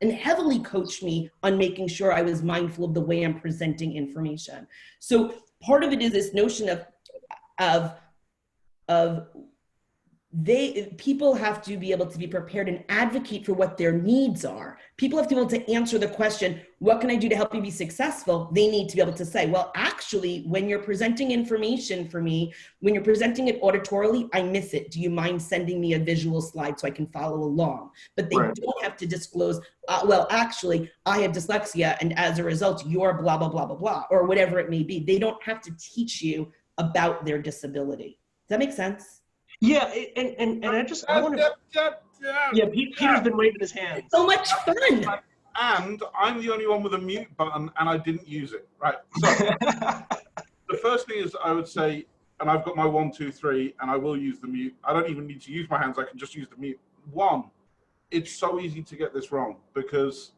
and heavily coach me on making sure I was mindful of the way I'm presenting information. So part of it is this notion of people have to be able to be prepared and advocate for what their needs are. People have to be able to answer the question, what can I do to help you be successful? They need to be able to say, well, actually, when you're presenting information for me, when you're presenting it auditorily, I miss it. Do you mind sending me a visual slide so I can follow along? But they don't have to disclose, well, actually, I have dyslexia, and as a result, you're blah, blah, blah, blah, blah, or whatever it may be. They don't have to teach you about their disability. Does that make sense? Yeah, and I want to. Yeah, Peter's been waving his hand. It's so much fun. And I'm the only one with a mute button, and I didn't use it. Right. So the first thing is I would say, and I've got my 1, 2, 3, and I will use the mute. I don't even need to use my hands. I can just use the mute. One, it's so easy to get this wrong because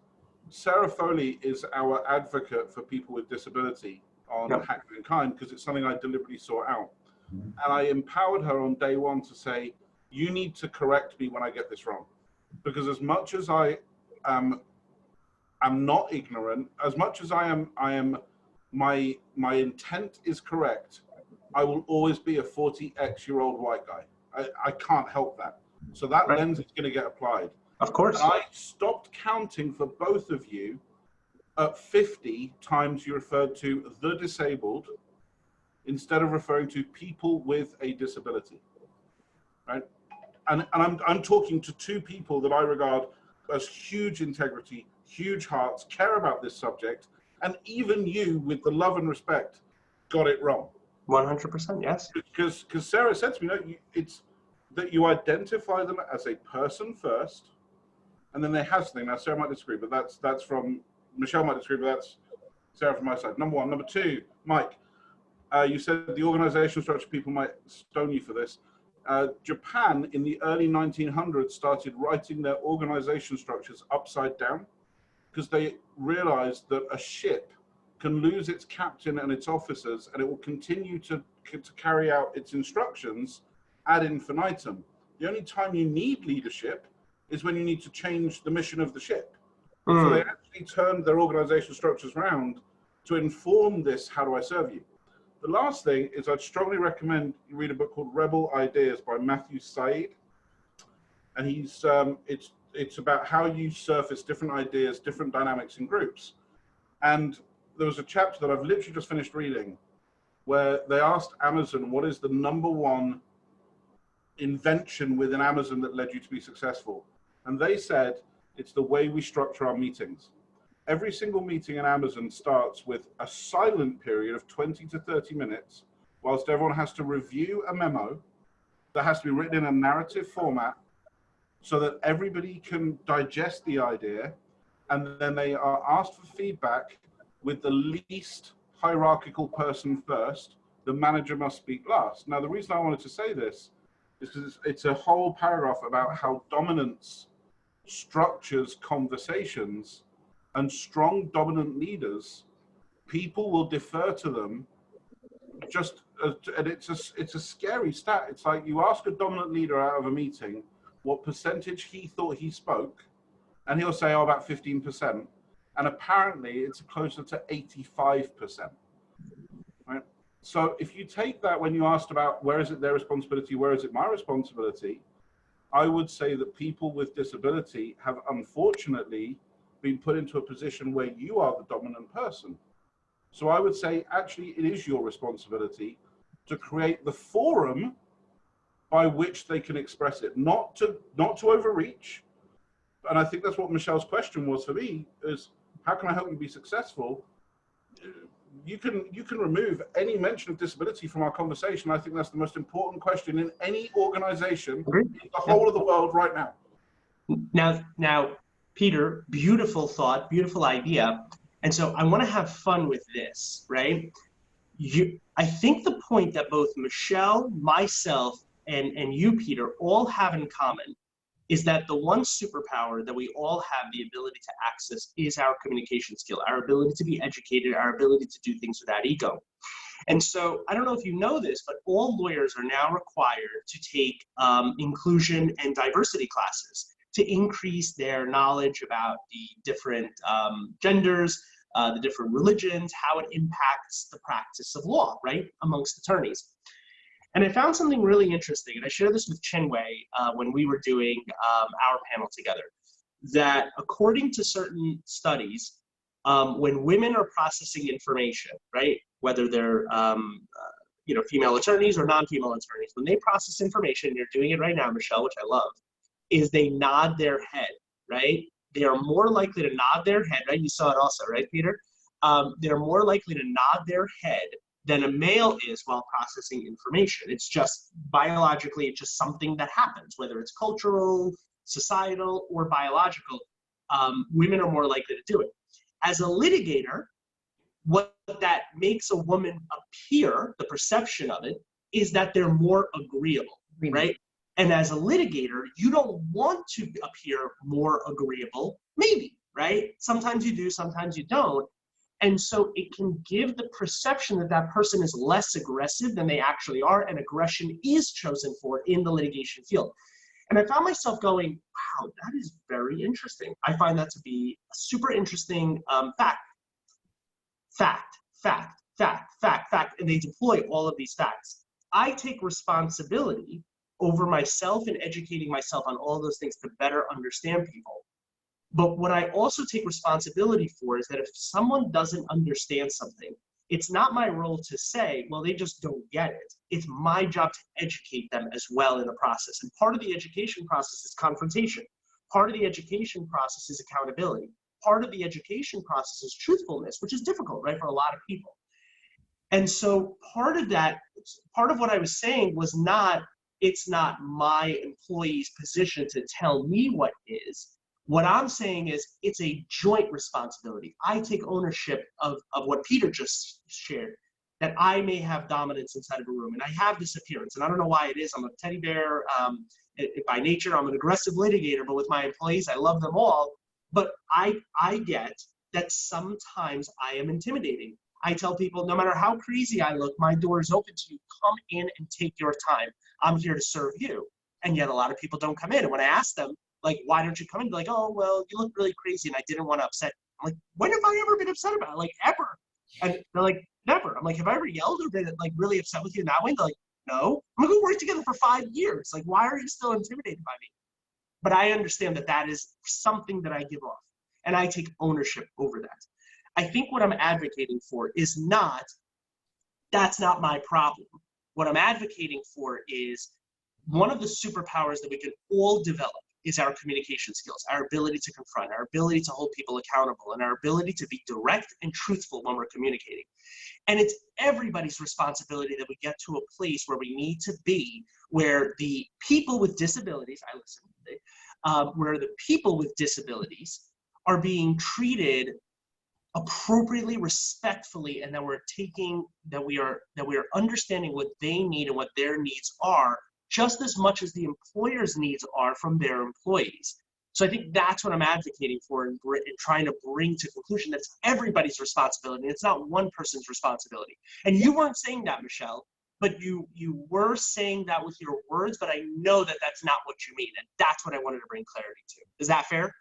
Sarah Foley is our advocate for people with disability on Hackney and Kind because it's something I deliberately sought out. And I empowered her on day one to say, you need to correct me when I get this wrong. Because as much as I am not ignorant, as much as I am my intent is correct, I will always be a 40x-year-old white guy. I can't help that. So that lens is going to get applied. Of course. And I stopped counting for both of you at 50 times you referred to the disabled instead of referring to people with a disability, right? And I'm talking to two people that I regard as huge integrity, huge hearts, care about this subject, and even you, with the love and respect, got it wrong. 100%, yes. Because Sarah said to me, no, it's that you identify them as a person first, and then they have something. Now, Sarah might disagree, but that's from, Michelle might disagree, but that's Sarah from my side. Number one. Number two, Mike, you said the organizational structure, people might stone you for this. Japan in the early 1900s started writing their organization structures upside down because they realized that a ship can lose its captain and its officers, and it will continue to carry out its instructions ad infinitum. The only time you need leadership is when you need to change the mission of the ship. So they actually turned their organizational structures around to inform this, how do I serve you? The last thing is I'd strongly recommend you read a book called Rebel Ideas by Matthew Said. And it's about how you surface different ideas, different dynamics in groups. And there was a chapter that I've literally just finished reading where they asked Amazon, what is the #1 invention within Amazon that led you to be successful? And they said, it's the way we structure our meetings. Every single meeting in Amazon starts with a silent period of 20 to 30 minutes, whilst everyone has to review a memo that has to be written in a narrative format so that everybody can digest the idea, and then they are asked for feedback with the least hierarchical person first. The manager must speak last. Now, the reason I wanted to say this is because it's a whole paragraph about how dominance structures conversations, and strong dominant leaders, people will defer to them and it's a scary stat. It's like you ask a dominant leader out of a meeting what percentage he thought he spoke, and he'll say, oh, about 15%. And apparently it's closer to 85%, right? So if you take that, when you asked about where is it their responsibility, where is it my responsibility, I would say that people with disability have unfortunately been put into a position where you are the dominant person. So I would say, actually, it is your responsibility to create the forum by which they can express it, not to overreach. And I think that's what Michelle's question was for me, is how can I help you be successful? You can remove any mention of disability from our conversation. I think that's the most important question in any organization in the whole of the world right now. Now, Peter, beautiful thought, beautiful idea. And so I want to have fun with this, right? I think the point that both Michelle, myself, and you, Peter, all have in common is that the one superpower that we all have the ability to access is our communication skill, our ability to be educated, our ability to do things without ego. And so I don't know if you know this, but all lawyers are now required to take inclusion and diversity classes to increase their knowledge about the different genders, the different religions, how it impacts the practice of law, right, amongst attorneys. And I found something really interesting, and I shared this with Chinwei when we were doing our panel together, that according to certain studies, when women are processing information, right, whether they're female attorneys or non-female attorneys, when they process information, and you're doing it right now, Michelle, which I love, is they nod their head, right? They are more likely to nod their head, right? You saw it also, right, Peter? They're more likely to nod their head than a male is while processing information. It's just biologically, it's just something that happens, whether it's cultural, societal, or biological. Women are more likely to do it. As a litigator, what that makes a woman appear, the perception of it, is that they're more agreeable, right? And as a litigator, you don't want to appear more agreeable, maybe, right? Sometimes you do, sometimes you don't. And so it can give the perception that that person is less aggressive than they actually are, and aggression is chosen for in the litigation field. And I found myself going, wow, that is very interesting. I find that to be a super interesting fact, and they deploy all of these facts. I take responsibility over myself and educating myself on all those things to better understand people. But what I also take responsibility for is that if someone doesn't understand something, it's not my role to say, well, they just don't get it. It's my job to educate them as well in the process. And part of the education process is confrontation. Part of the education process is accountability. Part of the education process is truthfulness, which is difficult, right, for a lot of people. And so part of what I was saying was not, it's not my employee's position to tell me what is. What I'm saying is it's a joint responsibility. I take ownership of what Peter just shared, that I may have dominance inside of a room, and I have this appearance, and I don't know why it is. I'm a teddy bear. By nature, I'm an aggressive litigator, but with my employees, I love them all. But I get that sometimes I am intimidating. I tell people, no matter how crazy I look, my door is open to you. Come in and take your time. I'm here to serve you. And yet a lot of people don't come in. And when I ask them, like, why don't you come in? They're like, oh, well, you look really crazy and I didn't want to upset you. I'm like, when have I ever been upset about it? Like, ever? And they're like, never. I'm like, have I ever yelled or been like really upset with you in that way? They're like, no. I'm like, we worked together for 5 years. Like, why are you still intimidated by me? But I understand that that is something that I give off. And I take ownership over that. I think what I'm advocating for is not, that's not my problem. What I'm advocating for is one of the superpowers that we can all develop is our communication skills, our ability to confront, our ability to hold people accountable, and our ability to be direct and truthful when we're communicating. And it's everybody's responsibility that we get to a place where we need to be, where the people with disabilities, where the people with disabilities are being treated appropriately, respectfully, and that we are understanding what they need and what their needs are, just as much as the employer's needs are from their employees. So I think that's what I'm advocating for and trying to bring to conclusion. That's everybody's responsibility. It's not one person's responsibility. And you weren't saying that, Michelle, but you were saying that with your words, but I know that that's not what you mean. And that's what I wanted to bring clarity to. Is that fair?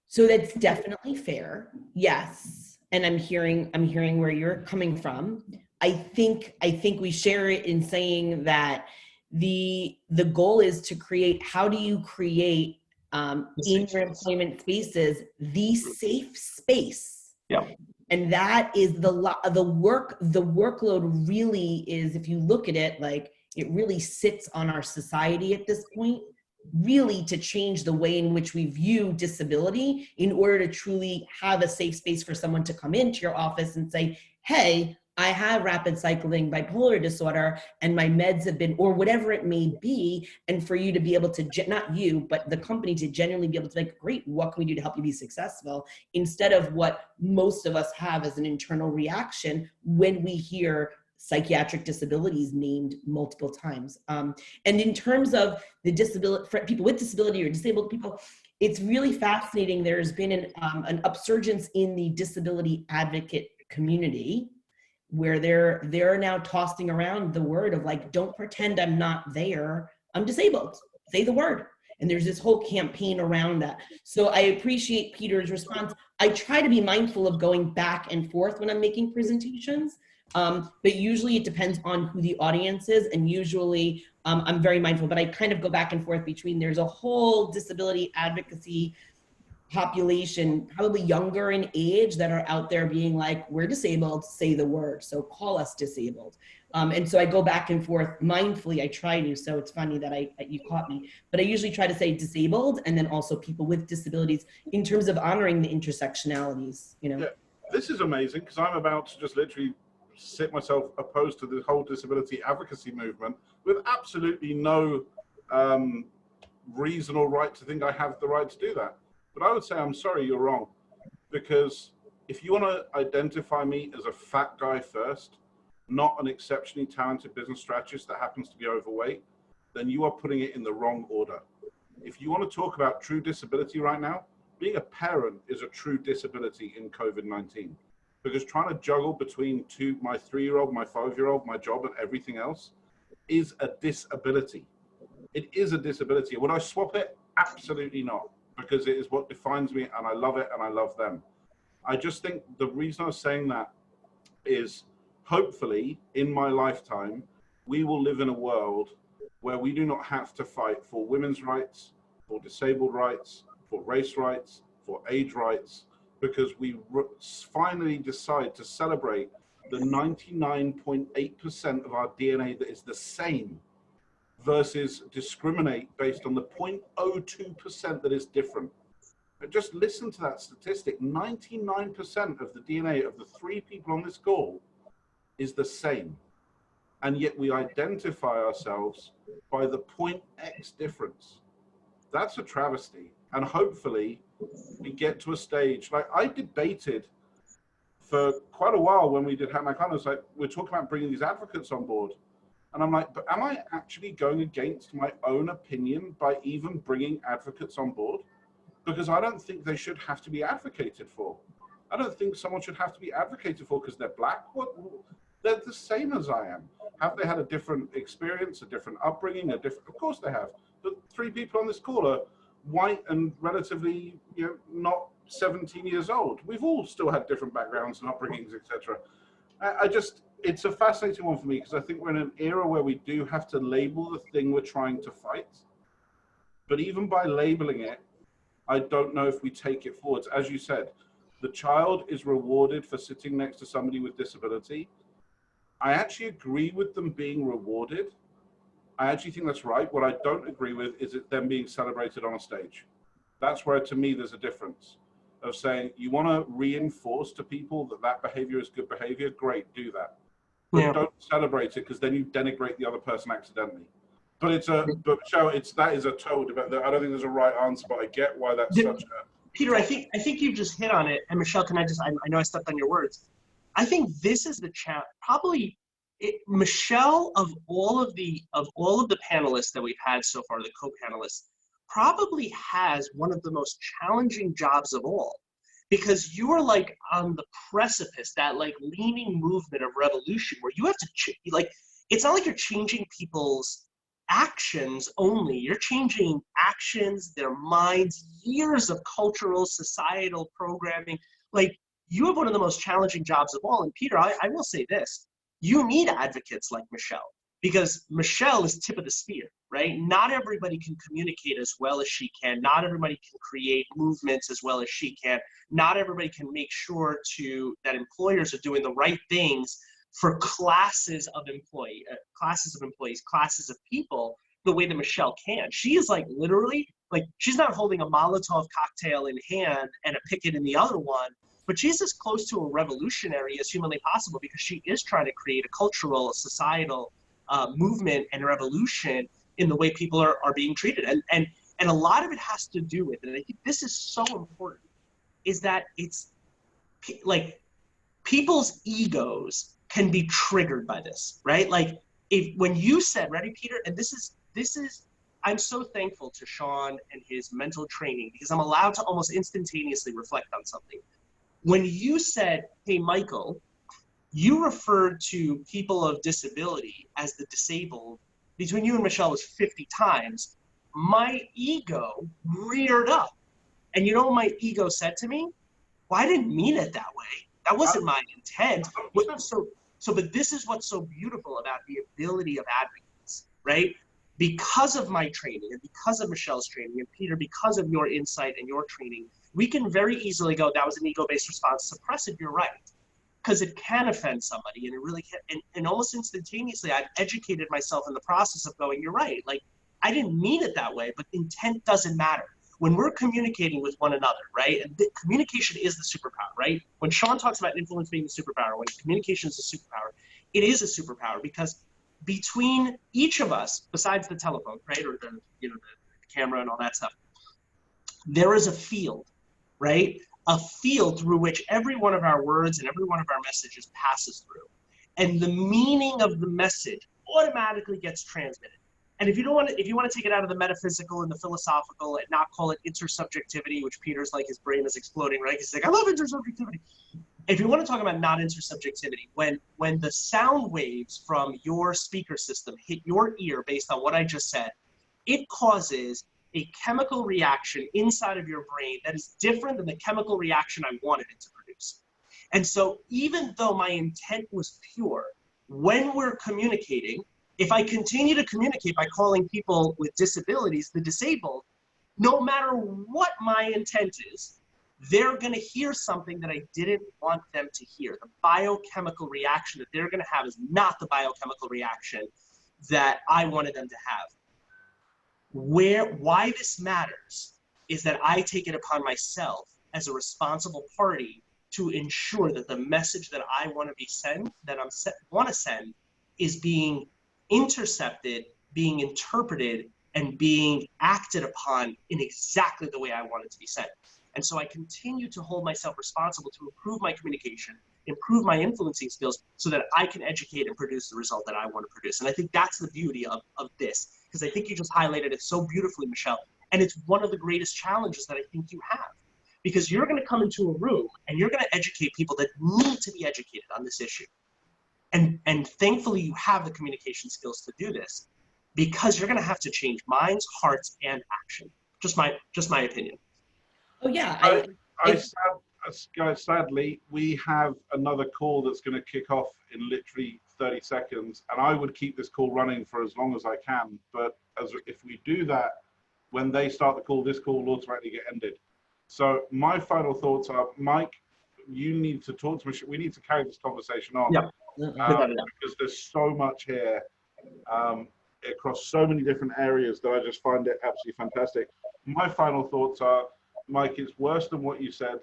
So that's definitely fair. Yes. And I'm hearing where you're coming from. I think we share it in saying that the goal is to create, how do you create in your employment spaces the safe space? Yeah. And that is the workload really is, if you look at it, like it really sits on our society at this point, really to change the way in which we view disability in order to truly have a safe space for someone to come into your office and say, hey, I have rapid cycling bipolar disorder and my meds have been, or whatever it may be, and for you to be able to, not you, but the company to genuinely be able to like, great, what can we do to help you be successful? Instead of what most of us have as an internal reaction when we hear psychiatric disabilities named multiple times. And in terms of the disability, for people with disability or disabled people, it's really fascinating. There's been an upsurgence in the disability advocate community where they're now tossing around the word of like, don't pretend I'm not there, I'm disabled, say the word. And there's this whole campaign around that. So I appreciate Peter's response. I try to be mindful of going back and forth when I'm making presentations. But usually it depends on who the audience is, and usually I'm very mindful, but I kind of go back and forth between, there's a whole disability advocacy population, probably younger in age, that are out there being like, we're disabled, say the word, so call us disabled. And so I go back and forth mindfully, I try to, so it's funny that you caught me, but I usually try to say disabled and then also people with disabilities in terms of honoring the intersectionalities, you know? Yeah, this is amazing because I'm about to just literally sit myself opposed to the whole disability advocacy movement with absolutely no reason or right to think I have the right to do that. But I would say, I'm sorry, you're wrong. Because if you want to identify me as a fat guy first, not an exceptionally talented business strategist that happens to be overweight, then you are putting it in the wrong order. If you want to talk about true disability right now, being a parent is a true disability in COVID-19. Because trying to juggle between my 3-year-old, my 5-year-old, my job and everything else is a disability. It is a disability. Would I swap it? Absolutely not, because it is what defines me and I love it and I love them. I just think the reason I was saying that is hopefully in my lifetime, we will live in a world where we do not have to fight for women's rights, for disabled rights, for race rights, for age rights, because we finally decide to celebrate the 99.8% of our DNA that is the same versus discriminate based on the 0.02% that is different. But just listen to that statistic. 99% of the DNA of the 3 people on this call is the same. And yet we identify ourselves by the 0.x difference. That's a travesty. And hopefully we get to a stage, like I debated for quite a while when we did Hat My Kindness, like we're talking about bringing these advocates on board. And I'm like, but am I actually going against my own opinion by even bringing advocates on board? Because I don't think they should have to be advocated for. I don't think someone should have to be advocated for because they're black. What? They're the same as I am. Have they had a different experience, a different upbringing, a different? Of course they have. But 3 people on this call are white and relatively, not 17 years old. We've all still had different backgrounds and upbringings, etc. It's a fascinating one for me because I think we're in an era where we do have to label the thing we're trying to fight. But even by labeling it, I don't know if we take it forwards. As you said, the child is rewarded for sitting next to somebody with disability. I actually agree with them being rewarded. I actually think that's right. What I don't agree with is it them being celebrated on a stage. That's where, to me, there's a difference of saying you want to reinforce to people that behavior is good behavior. Great, do that. But don't celebrate it because then you denigrate the other person accidentally. But Michelle, that is a total debate. I don't think there's a right answer, but I get why that's such a. Peter, I think you just hit on it. And Michelle, I know I stepped on your words. I think this is the probably Michelle, of all of the panelists that we've had so far, the co-panelists, probably has one of the most challenging jobs of all, because you are like on the precipice, that like leaning movement of revolution where you have to it's not like you're changing people's actions only. You're changing actions, their minds, years of cultural, societal programming. Like, you have one of the most challenging jobs of all. And Peter, I will say this, you need advocates like Michelle, because Michelle is tip of the spear, right? Not everybody can communicate as well as she can. Not everybody can create movements as well as she can. Not everybody can make sure that employers are doing the right things for classes of employees, classes of people, the way that Michelle can. She is like literally, like, she's not holding a Molotov cocktail in hand and a picket in the other one, but she's as close to a revolutionary as humanly possible, because she is trying to create a cultural, societal movement and revolution in the way people are being treated. And a lot of it has to do with, and I think this is so important, is that it's like people's egos can be triggered by this, right? Like, when you said, ready, Peter, and this is, I'm so thankful to Sean and his mental training, because I'm allowed to almost instantaneously reflect on something. When you said, hey, Michael, you referred to people of disability as the disabled, between you and Michelle was 50 times, my ego reared up. And you know what my ego said to me? Well, I didn't mean it that way. That wasn't my intent. But this is what's so beautiful about the ability of advocates, right? Because of my training and because of Michelle's training, and Peter, because of your insight and your training, we can very easily go, that was an ego-based response, suppress it, you're right. Because it can offend somebody, and it really can. And almost instantaneously, I've educated myself in the process of going, you're right. Like, I didn't mean it that way, but intent doesn't matter. When we're communicating with one another, right? And communication is the superpower, right? When Sean talks about influence being the superpower, when communication is a superpower, it is a superpower, because between each of us, besides the telephone, right, or the camera and all that stuff, there is a field, right? A field through which every one of our words and every one of our messages passes through. And the meaning of the message automatically gets transmitted. And if you want to take it out of the metaphysical and the philosophical and not call it intersubjectivity, which Peter's like, his brain is exploding, right? He's like, I love intersubjectivity. If you want to talk about not intersubjectivity, when the sound waves from your speaker system hit your ear based on what I just said, it causes a chemical reaction inside of your brain that is different than the chemical reaction I wanted it to produce. And so even though my intent was pure, when we're communicating, if I continue to communicate by calling people with disabilities the disabled, no matter what my intent is, they're going to hear something that I didn't want them to hear. The biochemical reaction that they're going to have is not the biochemical reaction that I wanted them to have. Why this matters is that I take it upon myself as a responsible party to ensure that the message that I want to send is being intercepted, being interpreted, and being acted upon in exactly the way I want it to be sent. And so I continue to hold myself responsible to improve my communication, improve my influencing skills, so that I can educate and produce the result that I want to produce. And I think that's the beauty of this, because I think you just highlighted it so beautifully, Michelle. And it's one of the greatest challenges that I think you have, because you're going to come into a room and you're going to educate people that need to be educated on this issue. And thankfully you have the communication skills to do this, because you're going to have to change minds, hearts, and action. Just my opinion. Oh yeah. Sadly, we have another call that's going to kick off in literally 30 seconds, and I would keep this call running for as long as I can. But if we do that, when they start the call, this call will automatically get ended. So my final thoughts are, Mike, you need to talk to Michelle. We need to carry this conversation on. Yeah. Because there's so much here across so many different areas that I just find it absolutely fantastic. My final thoughts are, Mike, it's worse than what you said,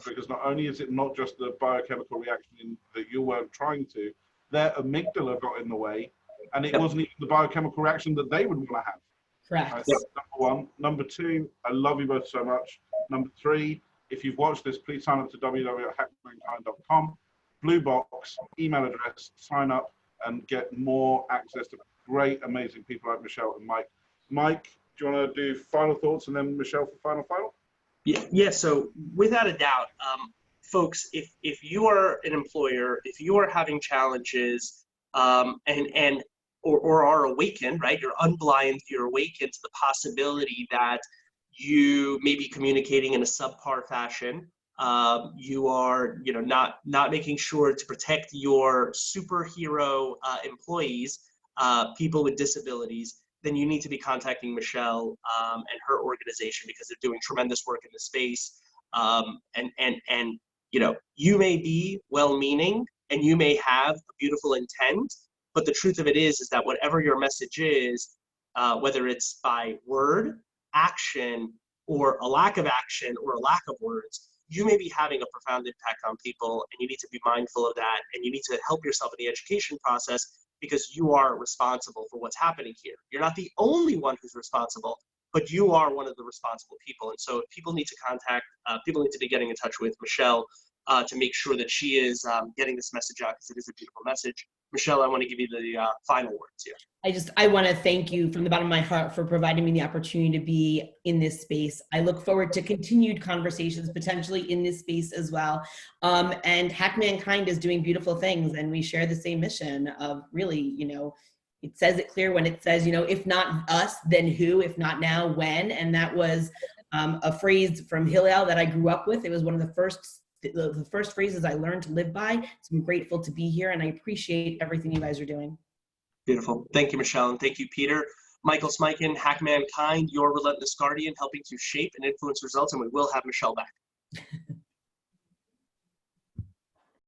because not only is it not just the biochemical reaction that you weren't trying to, their amygdala got in the way, and it wasn't even the biochemical reaction that they would want to have. Correct. That's number one. Number two, I love you both so much. Number three, if you've watched this, please sign up to www.hackmankind.com. Blue box, email address, sign up and get more access to great, amazing people like Michelle and Mike. Mike, do you want to do final thoughts, and then Michelle for final? Yeah, so without a doubt, folks, if you are an employer, if you are having challenges or are awakened, right? You're unblind, you're awakened to the possibility that you may be communicating in a subpar fashion. You are, not making sure to protect your superhero employees, people with disabilities. Then you need to be contacting Michelle and her organization, because they're doing tremendous work in the space. And you may be well-meaning and you may have a beautiful intent, but the truth of it is that whatever your message is, whether it's by word, action, or a lack of action, or a lack of words, you may be having a profound impact on people, and you need to be mindful of that, and you need to help yourself in the education process, because you are responsible for what's happening here. You're not the only one who's responsible, but you are one of the responsible people. And so people need to be getting in touch with Michelle to make sure that she is getting this message out, because it is a beautiful message. Michelle, I want to give you the final words here. I want to thank you from the bottom of my heart for providing me the opportunity to be in this space. I look forward to continued conversations, potentially in this space as well. And Hack Mankind is doing beautiful things, and we share the same mission of really, it says it clear when it says, if not us, then who? If not now, when? And that was a phrase from Hillel that I grew up with. It was one of the first phrases I learned to live by. So I'm grateful to be here, and I appreciate everything you guys are doing. Beautiful. Thank you, Michelle, and thank you, Peter. Michael Smikun, Hack Mankind, your relentless guardian, helping to shape and influence results, and we will have Michelle back.